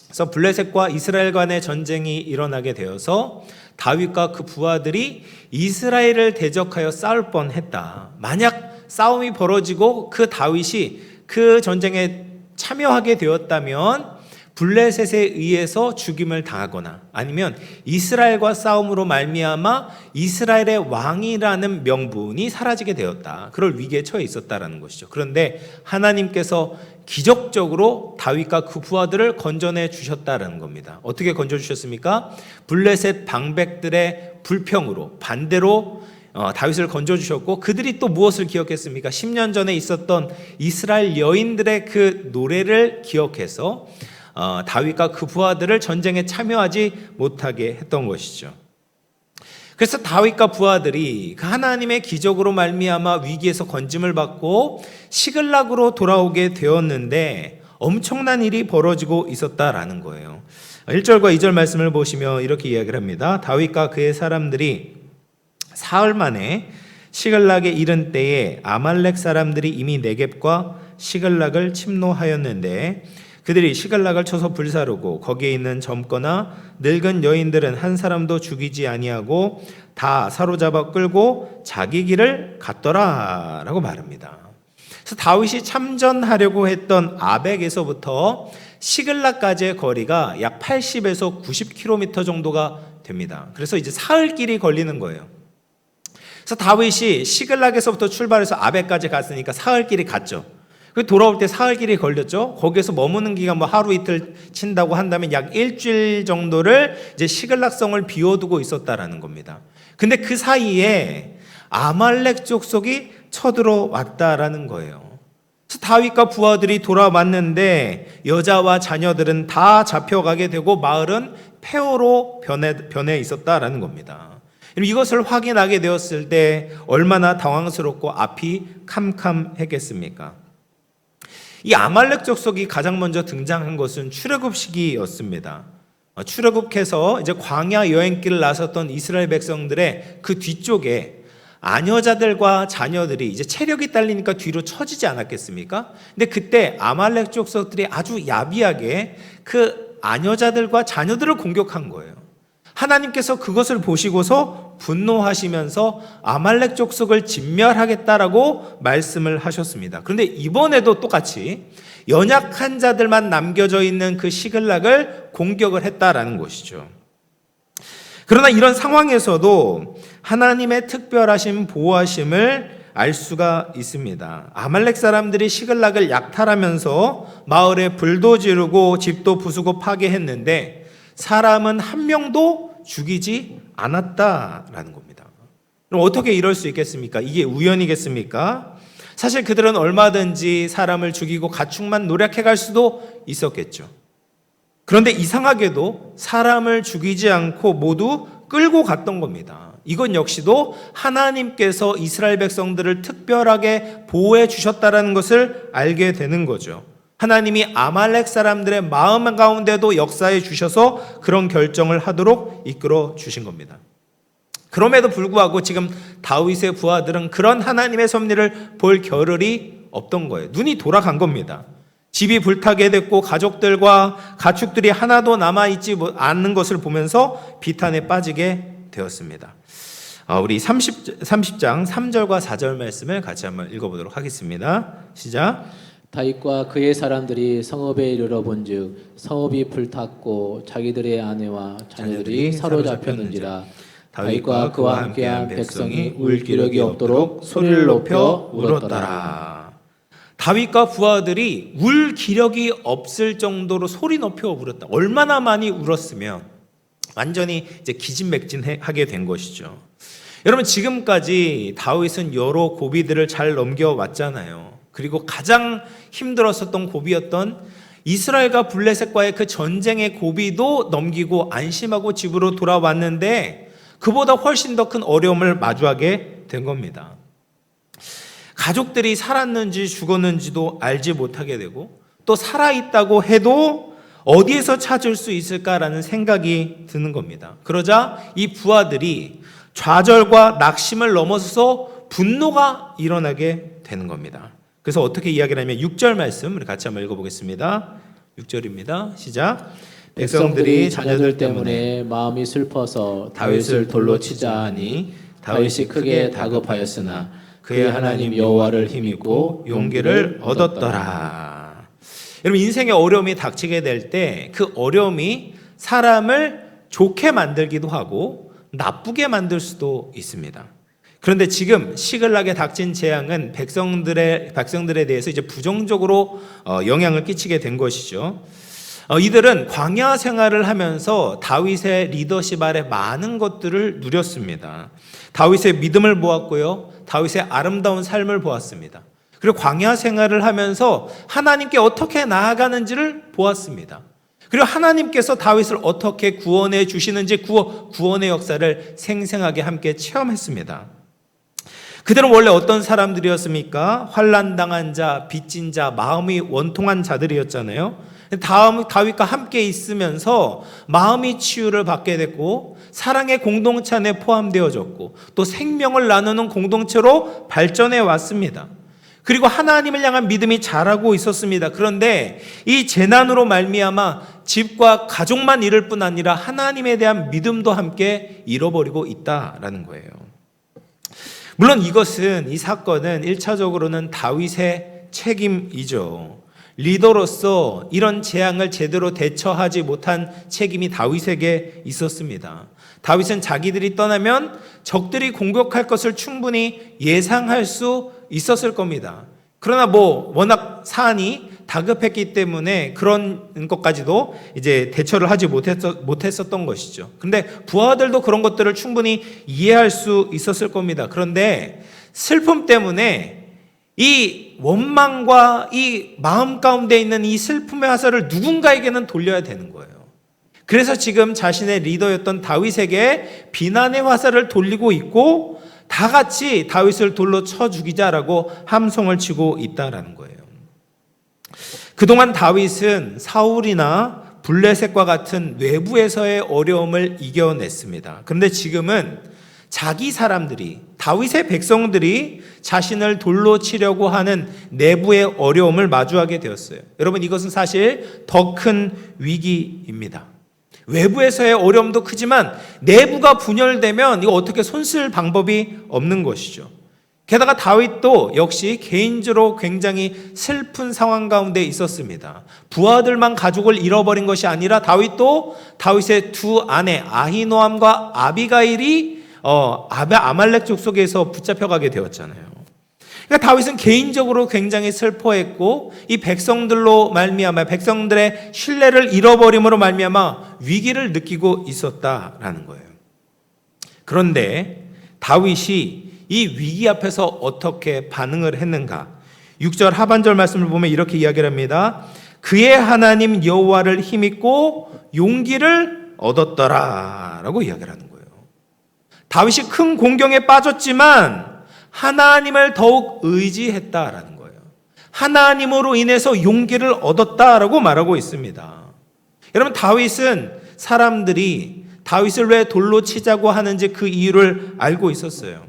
그래서 블레셋과 이스라엘 간의 전쟁이 일어나게 되어서 다윗과 그 부하들이 이스라엘을 대적하여 싸울 뻔했다. 만약 싸움이 벌어지고 그 다윗이 그 전쟁에 참여하게 되었다면 블레셋에 의해서 죽임을 당하거나 아니면 이스라엘과 싸움으로 말미암아 이스라엘의 왕이라는 명분이 사라지게 되었다. 그럴 위기에 처해 있었다라는 것이죠. 그런데 하나님께서 기적적으로 다윗과 그 부하들을 건져내 주셨다라는 겁니다. 어떻게 건져주셨습니까? 블레셋 방백들의 불평으로 반대로 다윗을 건져주셨고, 그들이 또 무엇을 기억했습니까? 10년 전에 있었던 이스라엘 여인들의 그 노래를 기억해서 다윗과 그 부하들을 전쟁에 참여하지 못하게 했던 것이죠. 그래서 다윗과 부하들이 그 하나님의 기적으로 말미암아 위기에서 건짐을 받고 시글락으로 돌아오게 되었는데 엄청난 일이 벌어지고 있었다라는 거예요. 1절과 2절 말씀을 보시면 이렇게 이야기를 합니다. 다윗과 그의 사람들이 사흘 만에 시글락에 이른 때에 아말렉 사람들이 이미 네겝과 시글락을 침노하였는데 그들이 시글락을 쳐서 불사르고 거기에 있는 젊거나 늙은 여인들은 한 사람도 죽이지 아니하고 다 사로잡아 끌고 자기 길을 갔더라라고 말합니다. 그래서 다윗이 참전하려고 했던 아벡에서부터 시글락까지의 거리가 약 80에서 90km 정도가 됩니다. 그래서 이제 사흘 길이 걸리는 거예요. 그래서 다윗이 시글락에서부터 출발해서 아벡까지 갔으니까 사흘 길이 갔죠. 돌아올 때 사흘 길이 걸렸죠. 거기에서 머무는 기간 하루 이틀 친다고 한다면 약 일주일 정도를 이제 시글락성을 비워두고 있었다라는 겁니다. 근데 그 사이에 아말렉 족속이 쳐들어왔다라는 거예요. 그래서 다윗과 부하들이 돌아왔는데 여자와 자녀들은 다 잡혀가게 되고 마을은 폐허로 변해 있었다라는 겁니다. 이것을 확인하게 되었을 때 얼마나 당황스럽고 앞이 캄캄했겠습니까? 이 아말렉 족속이 가장 먼저 등장한 것은 출애굽 시기였습니다. 출애굽해서 이제 광야 여행길을 나섰던 이스라엘 백성들의 그 뒤쪽에 아녀자들과 자녀들이 이제 체력이 딸리니까 뒤로 처지지 않았겠습니까? 근데 그때 아말렉 족속들이 아주 야비하게 그 아녀자들과 자녀들을 공격한 거예요. 하나님께서 그것을 보시고서 분노하시면서 아말렉 족속을 진멸하겠다라고 말씀을 하셨습니다. 그런데 이번에도 똑같이 연약한 자들만 남겨져 있는 그 시글락을 공격을 했다라는 것이죠. 그러나 이런 상황에서도 하나님의 특별하신 보호하심을 알 수가 있습니다. 아말렉 사람들이 시글락을 약탈하면서 마을에 불도 지르고 집도 부수고 파괴했는데 사람은 한 명도 죽이지 않았다라는 겁니다. 그럼 어떻게 이럴 수 있겠습니까? 이게 우연이겠습니까? 사실 그들은 얼마든지 사람을 죽이고 가축만 노력해 갈 수도 있었겠죠. 그런데 이상하게도 사람을 죽이지 않고 모두 끌고 갔던 겁니다. 이건 역시도 하나님께서 이스라엘 백성들을 특별하게 보호해 주셨다는 것을 알게 되는 거죠. 하나님이 아말렉 사람들의 마음 가운데도 역사해 주셔서 그런 결정을 하도록 이끌어 주신 겁니다. 그럼에도 불구하고 지금 다윗의 부하들은 그런 하나님의 섭리를 볼 겨를이 없던 거예요. 눈이 돌아간 겁니다. 집이 불타게 됐고 가족들과 가축들이 하나도 남아있지 않는 것을 보면서 비탄에 빠지게 되었습니다. 우리 30장 3절과 4절 말씀을 같이 한번 읽어보도록 하겠습니다. 시작. 다윗과 그의 사람들이 성읍에 이르러 본즉 성읍이 불탔고 자기들의 아내와 자녀들이 사로잡혔는지라. 다윗과 그와 함께한 백성이 울 기력이 없도록 소리를 높여 울었더라. 다윗과 부하들이 울 기력이 없을 정도로 소리 높여 울었다. 얼마나 많이 울었으면 완전히 이제 기진맥진하게 된 것이죠. 여러분, 지금까지 다윗은 여러 고비들을 잘 넘겨왔잖아요. 그리고 가장 힘들었었던 고비였던 이스라엘과 블레셋과의 그 전쟁의 고비도 넘기고 안심하고 집으로 돌아왔는데 그보다 훨씬 더 큰 어려움을 마주하게 된 겁니다. 가족들이 살았는지 죽었는지도 알지 못하게 되고 또 살아있다고 해도 어디에서 찾을 수 있을까라는 생각이 드는 겁니다. 그러자 이 부하들이 좌절과 낙심을 넘어서서 분노가 일어나게 되는 겁니다. 그래서 어떻게 이야기를 하냐면 6절 말씀 우리 같이 한번 읽어보겠습니다. 6절입니다. 시작. 백성들이 자녀들 때문에 마음이 슬퍼서 다윗을 돌로 치자 하니 다윗이 크게 다급하였으나 그의 하나님 여호와를 힘입고 용기를 얻었더라. 여러분, 인생의 어려움이 닥치게 될 때 그 어려움이 사람을 좋게 만들기도 하고 나쁘게 만들 수도 있습니다. 그런데 지금 시글락에 닥친 재앙은 백성들에 대해서 이제 부정적으로 영향을 끼치게 된 것이죠. 이들은 광야 생활을 하면서 다윗의 리더십 아래 많은 것들을 누렸습니다. 다윗의 믿음을 보았고요, 다윗의 아름다운 삶을 보았습니다. 그리고 광야 생활을 하면서 하나님께 어떻게 나아가는지를 보았습니다. 그리고 하나님께서 다윗을 어떻게 구원해 주시는지 구원의 역사를 생생하게 함께 체험했습니다. 그들은 원래 어떤 사람들이었습니까? 환난당한 자, 빚진 자, 마음이 원통한 자들이었잖아요. 다윗과 함께 있으면서 마음이 치유를 받게 됐고 사랑의 공동체 안에 포함되어졌고 또 생명을 나누는 공동체로 발전해 왔습니다. 그리고 하나님을 향한 믿음이 자라고 있었습니다. 그런데 이 재난으로 말미암아 집과 가족만 잃을 뿐 아니라 하나님에 대한 믿음도 함께 잃어버리고 있다라는 거예요. 물론 이 사건은 1차적으로는 다윗의 책임이죠. 리더로서 이런 재앙을 제대로 대처하지 못한 책임이 다윗에게 있었습니다. 다윗은 자기들이 떠나면 적들이 공격할 것을 충분히 예상할 수 있었을 겁니다. 그러나 워낙 사안이 다급했기 때문에 그런 것까지도 이제 대처를 하지 못했었던 것이죠. 근데 부하들도 그런 것들을 충분히 이해할 수 있었을 겁니다. 그런데 슬픔 때문에 이 원망과 이 마음 가운데 있는 이 슬픔의 화살을 누군가에게는 돌려야 되는 거예요. 그래서 지금 자신의 리더였던 다윗에게 비난의 화살을 돌리고 있고 다 같이 다윗을 돌로 쳐 죽이자라고 함성을 치고 있다라는 거예요. 그동안 다윗은 사울이나 블레셋과 같은 외부에서의 어려움을 이겨냈습니다. 그런데 지금은 자기 사람들이, 다윗의 백성들이 자신을 돌로 치려고 하는 내부의 어려움을 마주하게 되었어요. 여러분, 이것은 사실 더 큰 위기입니다. 외부에서의 어려움도 크지만 내부가 분열되면 이거 어떻게 손쓸 방법이 없는 것이죠. 게다가 다윗도 역시 개인적으로 굉장히 슬픈 상황 가운데 있었습니다. 부하들만 가족을 잃어버린 것이 아니라 다윗도 다윗의 두 아내 아히노암과 아비가일이 아말렉 족속에서 붙잡혀가게 되었잖아요. 그러니까 다윗은 개인적으로 굉장히 슬퍼했고 이 백성들로 말미암아 백성들의 신뢰를 잃어버림으로 말미암아 위기를 느끼고 있었다라는 거예요. 그런데 다윗이 이 위기 앞에서 어떻게 반응을 했는가? 6절 하반절 말씀을 보면 이렇게 이야기를 합니다. 그의 하나님 여호와를 힘입고 용기를 얻었더라라고 이야기를 하는 거예요. 다윗이 큰 공경에 빠졌지만 하나님을 더욱 의지했다라는 거예요. 하나님으로 인해서 용기를 얻었다라고 말하고 있습니다. 여러분, 다윗은 사람들이 다윗을 왜 돌로 치자고 하는지 그 이유를 알고 있었어요.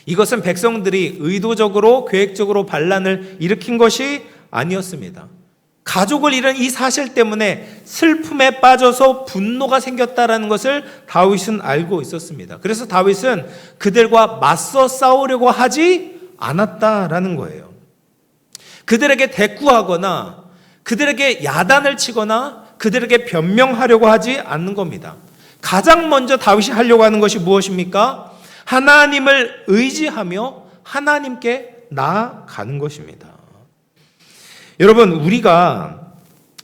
이것은 백성들이 의도적으로 계획적으로 반란을 일으킨 것이 아니었습니다. 가족을 잃은 이 사실 때문에 슬픔에 빠져서 분노가 생겼다라는 것을 다윗은 알고 있었습니다. 그래서 다윗은 그들과 맞서 싸우려고 하지 않았다라는 거예요. 그들에게 대꾸하거나 그들에게 야단을 치거나 그들에게 변명하려고 하지 않는 겁니다. 가장 먼저 다윗이 하려고 하는 것이 무엇입니까? 하나님을 의지하며 하나님께 나아가는 것입니다. 여러분, 우리가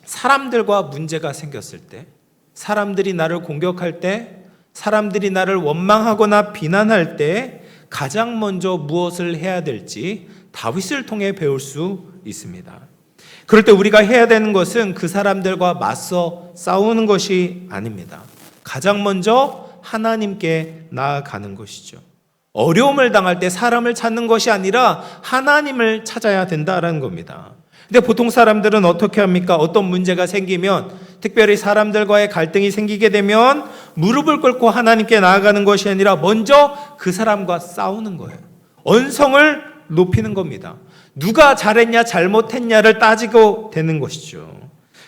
사람들과 문제가 생겼을 때, 사람들이 나를 공격할 때, 사람들이 나를 원망하거나 비난할 때 가장 먼저 무엇을 해야 될지 다윗을 통해 배울 수 있습니다. 그럴 때 우리가 해야 되는 것은 그 사람들과 맞서 싸우는 것이 아닙니다. 가장 먼저 하나님께 나아가는 것이죠. 어려움을 당할 때 사람을 찾는 것이 아니라 하나님을 찾아야 된다는 겁니다. 근데 보통 사람들은 어떻게 합니까? 어떤 문제가 생기면, 특별히 사람들과의 갈등이 생기게 되면 무릎을 꿇고 하나님께 나아가는 것이 아니라 먼저 그 사람과 싸우는 거예요. 언성을 높이는 겁니다. 누가 잘했냐 잘못했냐를 따지고 되는 것이죠.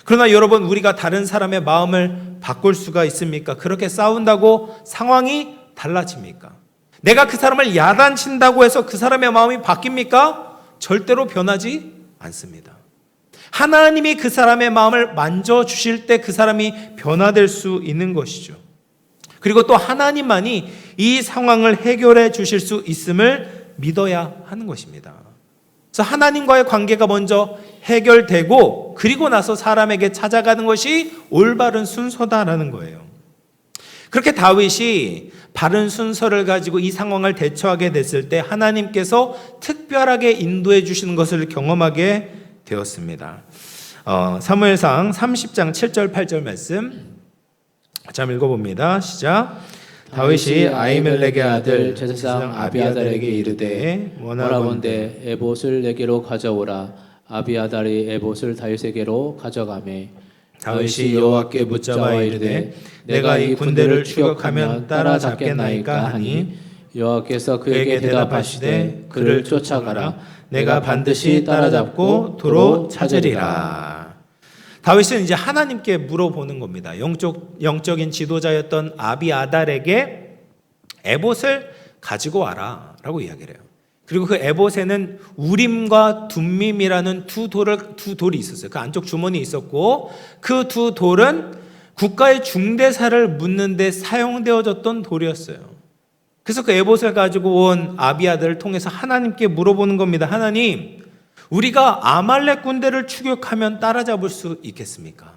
그러나 여러분, 우리가 다른 사람의 마음을 바꿀 수가 있습니까? 그렇게 싸운다고 상황이 달라집니까? 내가 그 사람을 야단친다고 해서 그 사람의 마음이 바뀝니까? 절대로 변하지 않습니다. 하나님이 그 사람의 마음을 만져주실 때 그 사람이 변화될 수 있는 것이죠. 그리고 또 하나님만이 이 상황을 해결해 주실 수 있음을 믿어야 하는 것입니다. 그래서 하나님과의 관계가 먼저 해결되고 그리고 나서 사람에게 찾아가는 것이 올바른 순서다라는 거예요. 그렇게 다윗이 바른 순서를 가지고 이 상황을 대처하게 됐을 때 하나님께서 특별하게 인도해 주시는 것을 경험하게 되었습니다. 사무엘상 30장 7절 8절 말씀 자 읽어봅니다. 시작. 다윗이 아히멜렉의 아들 제사장 아비아달에게 이르되 원하건대 에봇을 내게로 가져오라. 아비아달이 에봇을 다윗에게로 가져가매 다윗이 여호와께 묻자와 이르되 내가 이 군대를 추격하면 따라잡겠나이까 하니 여호와께서 그에게 대답하시되 그를 쫓아가라. 내가 반드시 따라잡고 도로 찾으리라. 다윗은 이제 하나님께 물어보는 겁니다. 영적인 지도자였던 아비아달에게 에봇을 가지고 와라 라고 이야기를 해요. 그리고 그 에봇에는 우림과 둠밈이라는 두 돌이 있었어요. 그 안쪽 주머니에 있었고 그 두 돌은 국가의 중대사를 묻는 데 사용되어졌던 돌이었어요. 그래서 그 에봇을 가지고 온 아비아들을 통해서 하나님께 물어보는 겁니다. 하나님, 우리가 아말렉 군대를 추격하면 따라잡을 수 있겠습니까?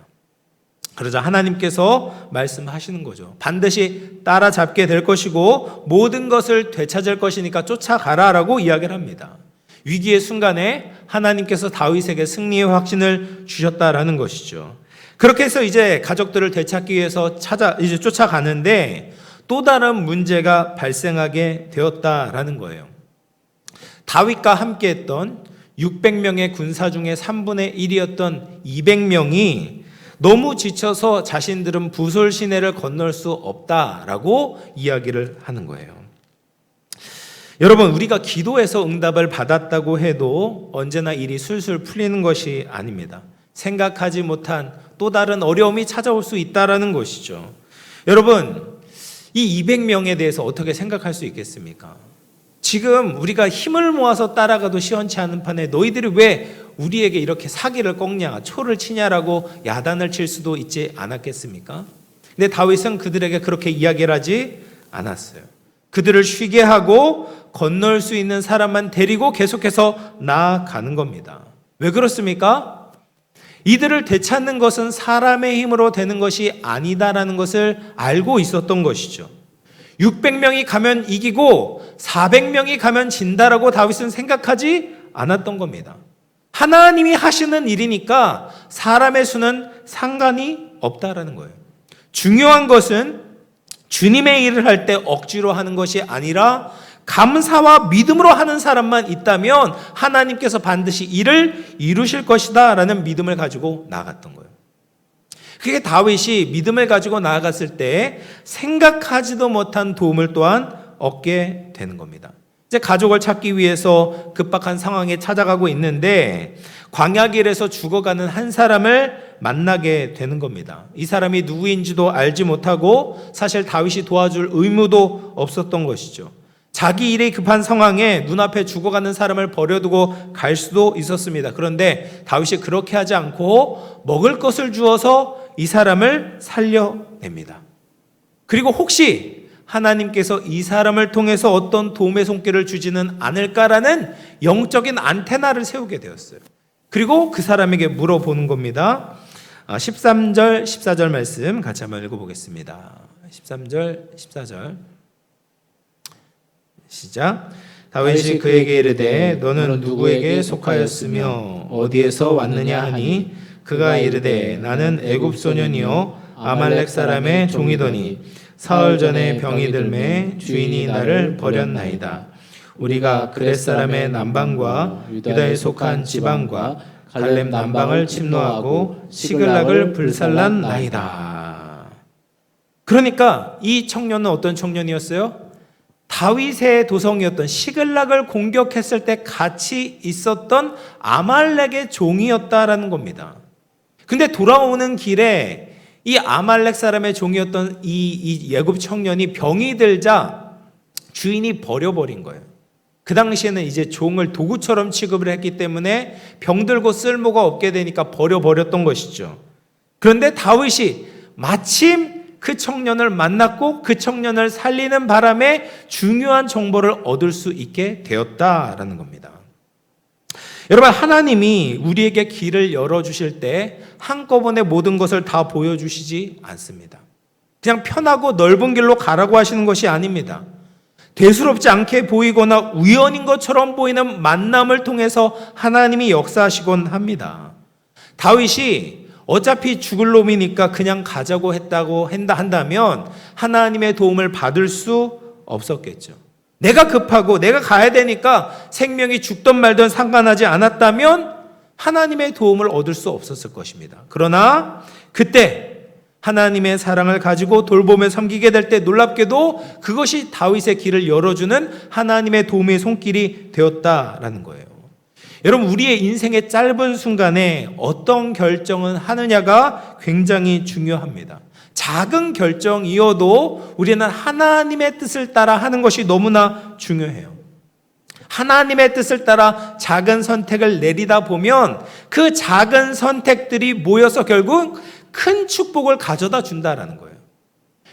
그러자 하나님께서 말씀하시는 거죠. 반드시 따라잡게 될 것이고 모든 것을 되찾을 것이니까 쫓아가라라고 이야기를 합니다. 위기의 순간에 하나님께서 다윗에게 승리의 확신을 주셨다라는 것이죠. 그렇게 해서 이제 가족들을 되찾기 위해서 이제 쫓아가는데 또 다른 문제가 발생하게 되었다라는 거예요. 다윗과 함께했던 600명의 군사 중에 3분의 1이었던 200명이 너무 지쳐서 자신들은 부솔 시내를 건널 수 없다라고 이야기를 하는 거예요. 여러분, 우리가 기도해서 응답을 받았다고 해도 언제나 일이 술술 풀리는 것이 아닙니다. 생각하지 못한 또 다른 어려움이 찾아올 수 있다라는 것이죠. 여러분, 이 200명에 대해서 어떻게 생각할 수 있겠습니까? 지금 우리가 힘을 모아서 따라가도 시원치 않은 판에 너희들이 왜 우리에게 이렇게 사기를 꺾냐, 초를 치냐라고 야단을 칠 수도 있지 않았겠습니까? 근데 다윗은 그들에게 그렇게 이야기를 하지 않았어요. 그들을 쉬게 하고 건널 수 있는 사람만 데리고 계속해서 나아가는 겁니다. 왜 그렇습니까? 이들을 되찾는 것은 사람의 힘으로 되는 것이 아니다라는 것을 알고 있었던 것이죠. 600명이 가면 이기고 400명이 가면 진다라고 다윗은 생각하지 않았던 겁니다. 하나님이 하시는 일이니까 사람의 수는 상관이 없다라는 거예요. 중요한 것은 주님의 일을 할 때 억지로 하는 것이 아니라 감사와 믿음으로 하는 사람만 있다면 하나님께서 반드시 일을 이루실 것이다 라는 믿음을 가지고 나아갔던 거예요. 그게 다윗이 믿음을 가지고 나아갔을 때 생각하지도 못한 도움을 또한 얻게 되는 겁니다. 이제 가족을 찾기 위해서 급박한 상황에 찾아가고 있는데 광야길에서 죽어가는 한 사람을 만나게 되는 겁니다. 이 사람이 누구인지도 알지 못하고 사실 다윗이 도와줄 의무도 없었던 것이죠. 자기 일이 급한 상황에 눈앞에 죽어가는 사람을 버려두고 갈 수도 있었습니다. 그런데 다윗이 그렇게 하지 않고 먹을 것을 주어서 이 사람을 살려냅니다. 그리고 혹시 하나님께서 이 사람을 통해서 어떤 도움의 손길을 주지는 않을까라는 영적인 안테나를 세우게 되었어요. 그리고 그 사람에게 물어보는 겁니다. 13절, 14절 말씀 같이 한번 읽어보겠습니다. 13절, 14절 시작. 다윗이 그에게 이르되 너는 누구에게 속하였으며 어디에서 왔느냐 하니 그가 이르되 나는 애굽 소년이요 아말렉 사람의 종이더니 사흘 전에 병이 들매 주인이 나를 버렸나이다. 우리가 그렛 사람의 남방과 유다에 속한 지방과 갈렙 남방을 침노하고 시글락을 불살랐나이다. 그러니까 이 청년은 어떤 청년이었어요? 다윗의 도성이었던 시글락을 공격했을 때 같이 있었던 아말렉의 종이었다라는 겁니다. 근데 돌아오는 길에 이 아말렉 사람의 종이었던 이 애굽 청년이 병이 들자 주인이 버려버린 거예요. 그 당시에는 이제 종을 도구처럼 취급을 했기 때문에 병들고 쓸모가 없게 되니까 버렸던 것이죠. 그런데 다윗이 마침 그 청년을 만났고 그 청년을 살리는 바람에 중요한 정보를 얻을 수 있게 되었다라는 겁니다. 여러분, 하나님이 우리에게 길을 열어주실 때 한꺼번에 모든 것을 다 보여주시지 않습니다. 그냥 편하고 넓은 길로 가라고 하시는 것이 아닙니다. 대수롭지 않게 보이거나 우연인 것처럼 보이는 만남을 통해서 하나님이 역사하시곤 합니다. 다윗이 어차피 죽을 놈이니까 그냥 가자고 한다면 하나님의 도움을 받을 수 없었겠죠. 내가 급하고 내가 가야 되니까 생명이 죽든 말든 상관하지 않았다면 하나님의 도움을 얻을 수 없었을 것입니다. 그러나 그때 하나님의 사랑을 가지고 돌보며 섬기게 될 때 놀랍게도 그것이 다윗의 길을 열어주는 하나님의 도움의 손길이 되었다라는 거예요. 여러분, 우리의 인생의 짧은 순간에 어떤 결정을 하느냐가 굉장히 중요합니다. 작은 결정이어도 우리는 하나님의 뜻을 따라 하는 것이 너무나 중요해요. 하나님의 뜻을 따라 작은 선택을 내리다 보면 그 작은 선택들이 모여서 결국 큰 축복을 가져다 준다라는 거예요.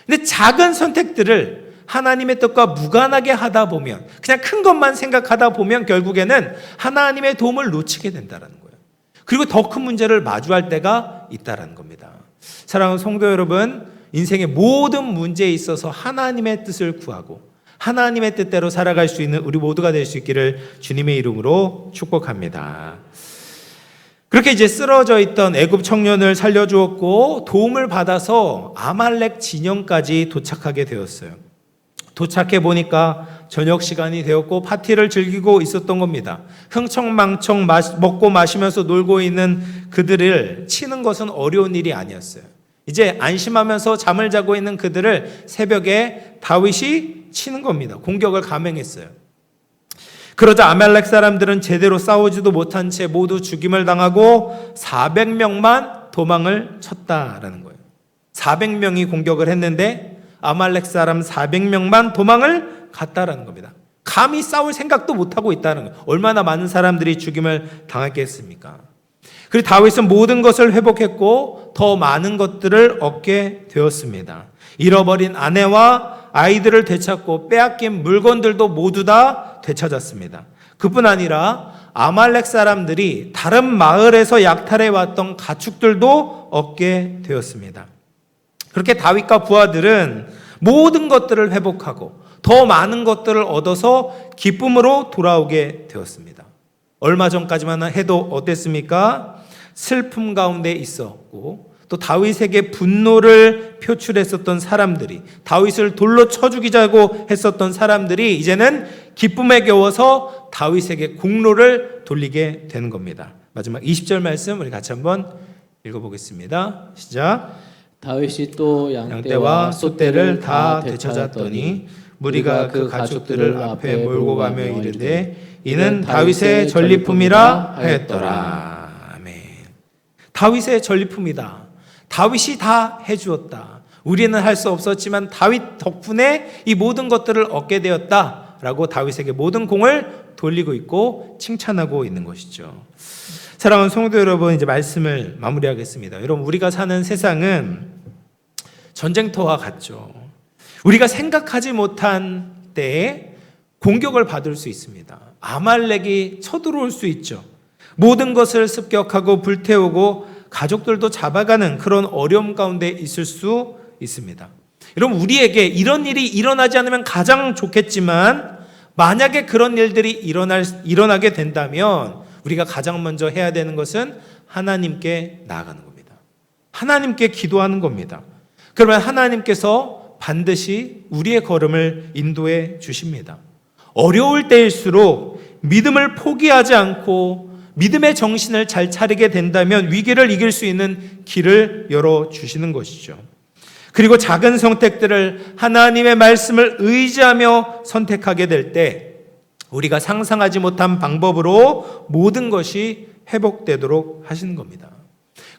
근데 작은 선택들을 하나님의 뜻과 무관하게 하다 보면, 그냥 큰 것만 생각하다 보면 결국에는 하나님의 도움을 놓치게 된다는 거예요. 그리고 더 큰 문제를 마주할 때가 있다는 겁니다. 사랑하는 성도 여러분, 인생의 모든 문제에 있어서 하나님의 뜻을 구하고 하나님의 뜻대로 살아갈 수 있는 우리 모두가 될 수 있기를 주님의 이름으로 축복합니다. 그렇게 이제 쓰러져 있던 애굽 청년을 살려주었고 도움을 받아서 아말렉 진영까지 도착하게 되었어요. 도착해 보니까 저녁 시간이 되었고 파티를 즐기고 있었던 겁니다. 흥청망청 먹고 마시면서 놀고 있는 그들을 치는 것은 어려운 일이 아니었어요. 이제 안심하면서 잠을 자고 있는 그들을 새벽에 다윗이 치는 겁니다. 공격을 감행했어요. 그러자 아말렉 사람들은 제대로 싸우지도 못한 채 모두 죽임을 당하고 400명만 도망을 쳤다라는 거예요. 400명이 공격을 했는데 아말렉 사람 400명만 도망을 갔다라는 겁니다. 감히 싸울 생각도 못하고 있다는 거예요. 얼마나 많은 사람들이 죽임을 당했겠습니까? 그리고 다윗은 모든 것을 회복했고 더 많은 것들을 얻게 되었습니다. 잃어버린 아내와 아이들을 되찾고 빼앗긴 물건들도 모두 다 되찾았습니다. 그뿐 아니라 아말렉 사람들이 다른 마을에서 약탈해 왔던 가축들도 얻게 되었습니다. 그렇게 다윗과 부하들은 모든 것들을 회복하고 더 많은 것들을 얻어서 기쁨으로 돌아오게 되었습니다. 얼마 전까지만 해도 어땠습니까? 슬픔 가운데 있었고 또 다윗에게 분노를 표출했었던 사람들이, 다윗을 돌로 쳐 죽이자고 했었던 사람들이 이제는 기쁨에 겨워서 다윗에게 공로를 돌리게 되는 겁니다. 마지막 20절 말씀 우리 같이 한번 읽어보겠습니다. 시작. 다윗이 또 양떼와 숫떼를 다 되찾았더니 무리가 그 가축들을 앞에 몰고 가며 이르되 이는 다윗의 전리품이라 하였더라. 아멘. 다윗의 전리품이다. 다윗이 다 해주었다. 우리는 할 수 없었지만 다윗 덕분에 이 모든 것들을 얻게 되었다라고 다윗에게 모든 공을 돌리고 있고 칭찬하고 있는 것이죠. 사랑하는 성도 여러분, 이제 말씀을 마무리하겠습니다. 여러분, 우리가 사는 세상은 전쟁터와 같죠. 우리가 생각하지 못한 때에 공격을 받을 수 있습니다. 아말렉이 쳐들어올 수 있죠. 모든 것을 습격하고 불태우고 가족들도 잡아가는 그런 어려움 가운데 있을 수 있습니다. 여러분, 우리에게 이런 일이 일어나지 않으면 가장 좋겠지만 만약에 그런 일들이 일어나게 된다면 우리가 가장 먼저 해야 되는 것은 하나님께 나아가는 겁니다. 하나님께 기도하는 겁니다. 그러면 하나님께서 반드시 우리의 걸음을 인도해 주십니다. 어려울 때일수록 믿음을 포기하지 않고 믿음의 정신을 잘 차리게 된다면 위기를 이길 수 있는 길을 열어주시는 것이죠. 그리고 작은 선택들을 하나님의 말씀을 의지하며 선택하게 될 때 우리가 상상하지 못한 방법으로 모든 것이 회복되도록 하시는 겁니다.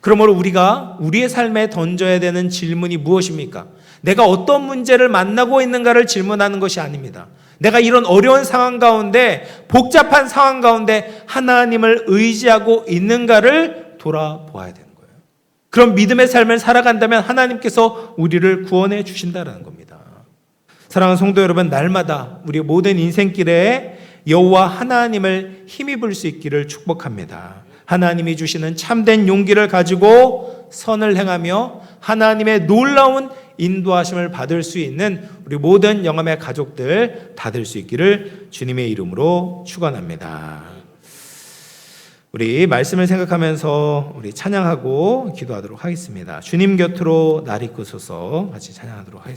그러므로 우리가 우리의 삶에 던져야 되는 질문이 무엇입니까? 내가 어떤 문제를 만나고 있는가를 질문하는 것이 아닙니다. 내가 이런 어려운 상황 가운데, 복잡한 상황 가운데 하나님을 의지하고 있는가를 돌아보아야 되는 거예요. 그럼 믿음의 삶을 살아간다면 하나님께서 우리를 구원해 주신다는 겁니다. 사랑하는 성도 여러분, 날마다 우리 모든 인생길에 여호와 하나님을 힘입을 수 있기를 축복합니다. 하나님이 주시는 참된 용기를 가지고 선을 행하며 하나님의 놀라운 인도하심을 받을 수 있는 우리 모든 영암의 가족들 다 될 수 있기를 주님의 이름으로 축원합니다. 우리 말씀을 생각하면서 우리 찬양하고 기도하도록 하겠습니다. 주님 곁으로 날 이끄소서 같이 찬양하도록 하겠습니다.